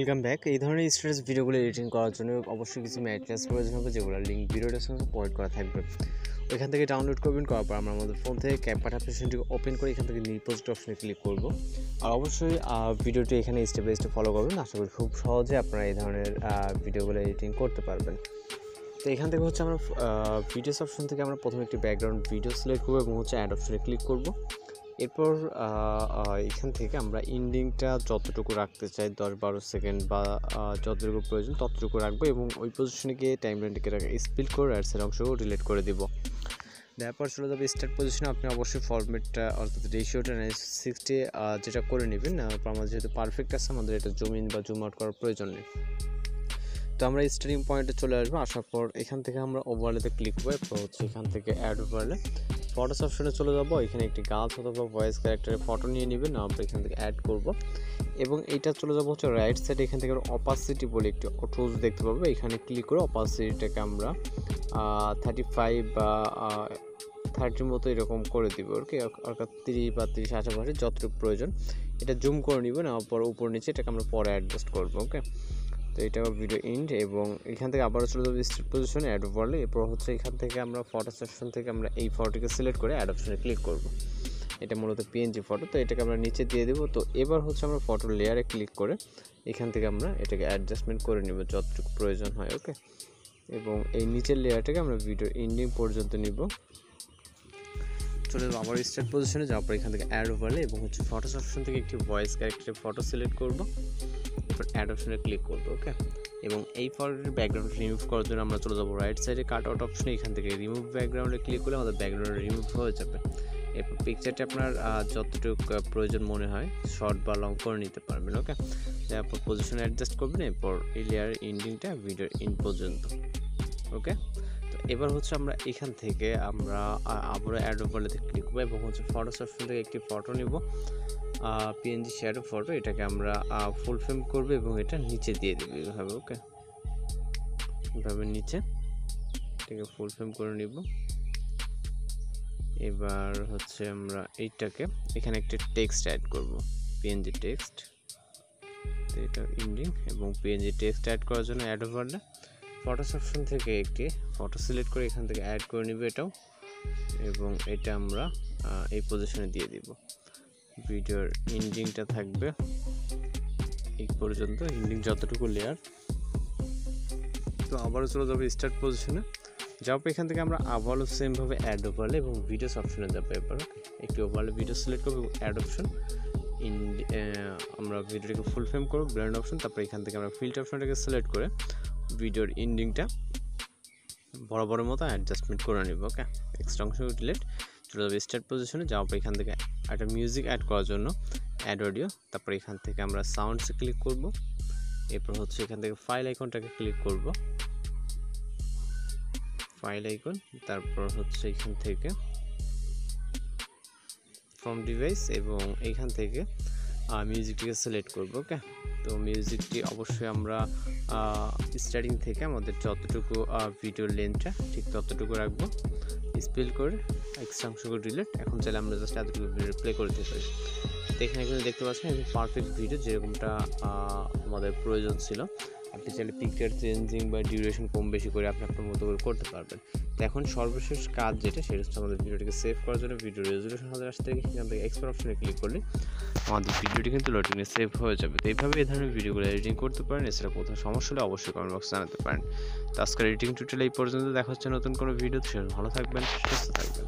Welcome back. এই ধরনের status ভিডিওগুলো এডিটিং করার জন্য অবশ্যই কিছু ম্যাটেরিয়ালস প্রয়োজন হবে, যেগুলো লিঙ্ক ভিডিও ডেসক্রিপশনে প্রোভাইড করা থাকবে। ওইখান থেকে ডাউনলোড করবেন, করার পর আমরা আমাদের ফোন থেকে ক্যাপকাট অ্যাপ্লিকেশনটিকে ওপেন করে এখান থেকে নিউ প্রজেক্ট অপশনে ক্লিক করব। আর অবশ্যই ভিডিওটি এখানে স্টেপ বাই স্টেপ ফলো করবেন। আশা করি খুব সহজে আপনারা এই ধরনের ভিডিওগুলো এডিটিং করতে পারবেন। তো এখান থেকে হচ্ছে আমরা ভিডিওস অপশন থেকে আমরা প্রথমে একটি ব্যাকগ্রাউন্ড ভিডিও সিলেক্ট করবো এবং হচ্ছে অ্যাড অপশনে ক্লিক করব। এরপর এখান থেকে আমরা এন্ডিংটা যতটুকু রাখতে চাই 10-12 সেকেন্ড বা যতটুকু প্রয়োজন ততটুকু রাখবো এবং ওই পজিশনে গিয়ে টাইমলাইনটিকে স্প্লিট করে রাইট সাইড অংশও ডিলিট করে দিব। তারপর চলে যাবে স্টার্ট পজিশনে। আপনি অবশ্যই ফরম্যাটটা অর্থাৎ রেশিওটা 60 যেটা করে নেবেন। আমাদের যেহেতু পারফেক্ট আছে, আমাদের এটা জুম ইন বা জুম আউট করার প্রয়োজন নেই। তো আমরা স্টার্টিং পয়েন্টে চলে আসবো। আসার পর এখান থেকে আমরা ওভারলেতে ক্লিক করবো। এরপর হচ্ছে এখান থেকে অ্যাড ওভারলে ফটোস অপশনে চলে যাবো। এখানে একটি গাছ অথবা ভয়েস ক্যারেক্টারের ফটো নিয়ে নেবেন, আমরা এখান থেকে অ্যাড করব এবং এইটা চলে যাবো হচ্ছে রাইট সাইডে। এখান থেকে অপাসিটি বলে একটি টুলস দেখতে পাবো, এখানে ক্লিক করে অপাসিটিটাকে আমরা 35 বা 30 মতো এরকম করে দিব আর কি, অর্থাৎ 30 বা 30 আশেপাশে যতটুকু প্রয়োজন এটা জুম করে নিব। নেওয়ার পর উপর নিচে এটাকে আমরা পরে অ্যাডজাস্ট করবো। ওকে, তো এটা ভিডিও এন্ড এবং এখান থেকে আবারও চলে যাবো স্টার্ট পজিশনে অ্যাড ওভারলে। এরপর হচ্ছে এখান থেকে আমরা ফটো সেকশন থেকে আমরা এই ফটোটিকে সিলেক্ট করে অ্যাড অপশনে ক্লিক করব। এটা মূলত পিএনজি ফটো, তো এটাকে আমরা নিচে দিয়ে দেবো। তো এবার হচ্ছে আমরা ফটো লেয়ারে ক্লিক করে এখান থেকে আমরা এটাকে অ্যাডজাস্টমেন্ট করে নেব যতটুকু প্রয়োজন হয়। ওকে, এবং এই নিচের লেয়ারটাকে আমরা ভিডিও এন্ডিং পর্যন্ত নিব। চলে যাবো আবার স্টার্ট পজিশনে, যাওয়ার পর এখান থেকে অ্যাড ওভারলে এবং হচ্ছে ফটোস অপশন থেকে একটি ভয়েস ক্যারেক্টারের ফটো সিলেক্ট করব, এরপর অ্যাড অপশনে ক্লিক করবো। ওকে, এবং এই ফটোর ব্যাকগ্রাউন্ড রিমুভ করার জন্য আমরা চলে যাবো রাইট সাইডে কাট আউট অপশনে। এখান থেকে রিমুভ ব্যাকগ্রাউন্ডে ক্লিক করলে আমাদের ব্যাকগ্রাউন্ড রিমুভ হয়ে যাবে। এরপর পিকচারটা আপনার যতটুকু প্রয়োজন মনে হয় শর্ট বা লং করে নিতে পারবেন। ওকে, তারপর পজিশন অ্যাডজাস্ট করবেন, এরপর এই লেয়ার এন্ডিংটা ভিডিওর ইন পর্যন্ত। ওকে, তো এবার হচ্ছে আমরা এখান থেকে আমরা আবারও অ্যাড ওভারলেতে ক্লিক করবো এবং হচ্ছে ফটোস অপশন থেকে একটি ফটো নিব, পিএনজি শ্যাডো ফটো। এটাকে আমরা ফুল ফ্রেম করবো এবং এটা নিচে দিয়ে দেবো এইভাবে। ওকে, এভাবে নিচে এটাকে ফুল ফ্রেম করে নিব। এবার হচ্ছে আমরা এইটাকে এখানে একটা টেক্সট অ্যাড করব, পিএনজি টেক্সট। তো এটা এন্ডিং এবং পিএনজি টেক্সট অ্যাড করার জন্য অ্যাড ওভারলে ফটোস অপশন থেকে একটি ফটো সিলেক্ট করে এখান থেকে অ্যাড করে নিব এটাও, এবং এটা আমরা এই পজিশনে দিয়ে দিব। ভিডিওর এন্ডিংটা থাকবে এই পর্যন্ত, এন্ডিং যতটুকু লেয়ার। তো আবারও চলে যাবে স্টার্ট পজিশনে, যাওয়ার পর এখান থেকে আমরা আবারও সেমভাবে অ্যাড ওভারলে এবং ভিডিওস অপশনে যাবো। এবার একটি ওভারলে ভিডিও সিলেক্ট করবো এবং অ্যাড অপশন আমরা ভিডিওটাকে ফুল ফ্রেম করবো, ব্লেন্ড অপশন। তারপর এখান থেকে আমরা ফিল্টার অপশনটাকে সিলেক্ট করে ভিডিওর এন্ডিংটা বরাবরের মতো অ্যাডজাস্টমেন্ট করে নিব। ওকে, এক্সট্রা অংশ ডিলিট। চলে যাবে স্টার্ট পজিশনে, যাওয়ার পর এখান থেকে একটা মিউজিক অ্যাড করার জন্য অ্যাড অডিও। তারপর এখান থেকে আমরা সাউন্ডসে ক্লিক করব, এরপর হচ্ছে এখান থেকে ফাইল আইকনটাকে ক্লিক করব, ফাইল আইকন। তারপর হচ্ছে এখান থেকে ফ্রম ডিভাইস এবং এইখান থেকে মিউজিকটিকে সিলেক্ট করব। ওকে, তো মিউজিকটি অবশ্যই আমরা স্টার্টিং থেকে আমাদের যতটুকু ভিডিওর লেন্থটা ঠিক ততটুকু রাখবো, স্পেল করে এক্সট্রা অংশগুলো ডিলিট। এখন চাইলে আমরা জাস্ট এতটুকু ভিডিও প্লে করে দিতে পারি। তো এখানে কিন্তু দেখতে পাচ্ছেন একদম পারফেক্ট ভিডিও যেরকমটা আমাদের প্রয়োজন ছিল। আপনি চাইলে পিকচার চেঞ্জিং বা ডিউরেশন কম বেশি করে আপনি আপনার মতো করে করতে পারবেন। তো এখন সর্বশেষ কাজ যেটা, সেটা হচ্ছে আমাদের ভিডিওটিকে সেভ করার জন্য ভিডিও রেজলিউশন 1080 থেকে সেখান থেকে এক্সপোর্ট অপশনে ক্লিক করলে আমাদের ভিডিওটি কিন্তু লোডিংয়ে সেভ হয়ে যাবে। তো এইভাবে এই ধরনের ভিডিওগুলো এডিটিং করতে পারেন। এছাড়া কোথাও সমস্যা হলে অবশ্যই কমেন্ট বক্সে জানাতে পারেন। তো আজকের এডিটিং টিউটোরিয়াল এই পর্যন্ত, দেখা হচ্ছে নতুন কোনো ভিডিও। ভালো থাকবেন, সুস্থ থাকবেন।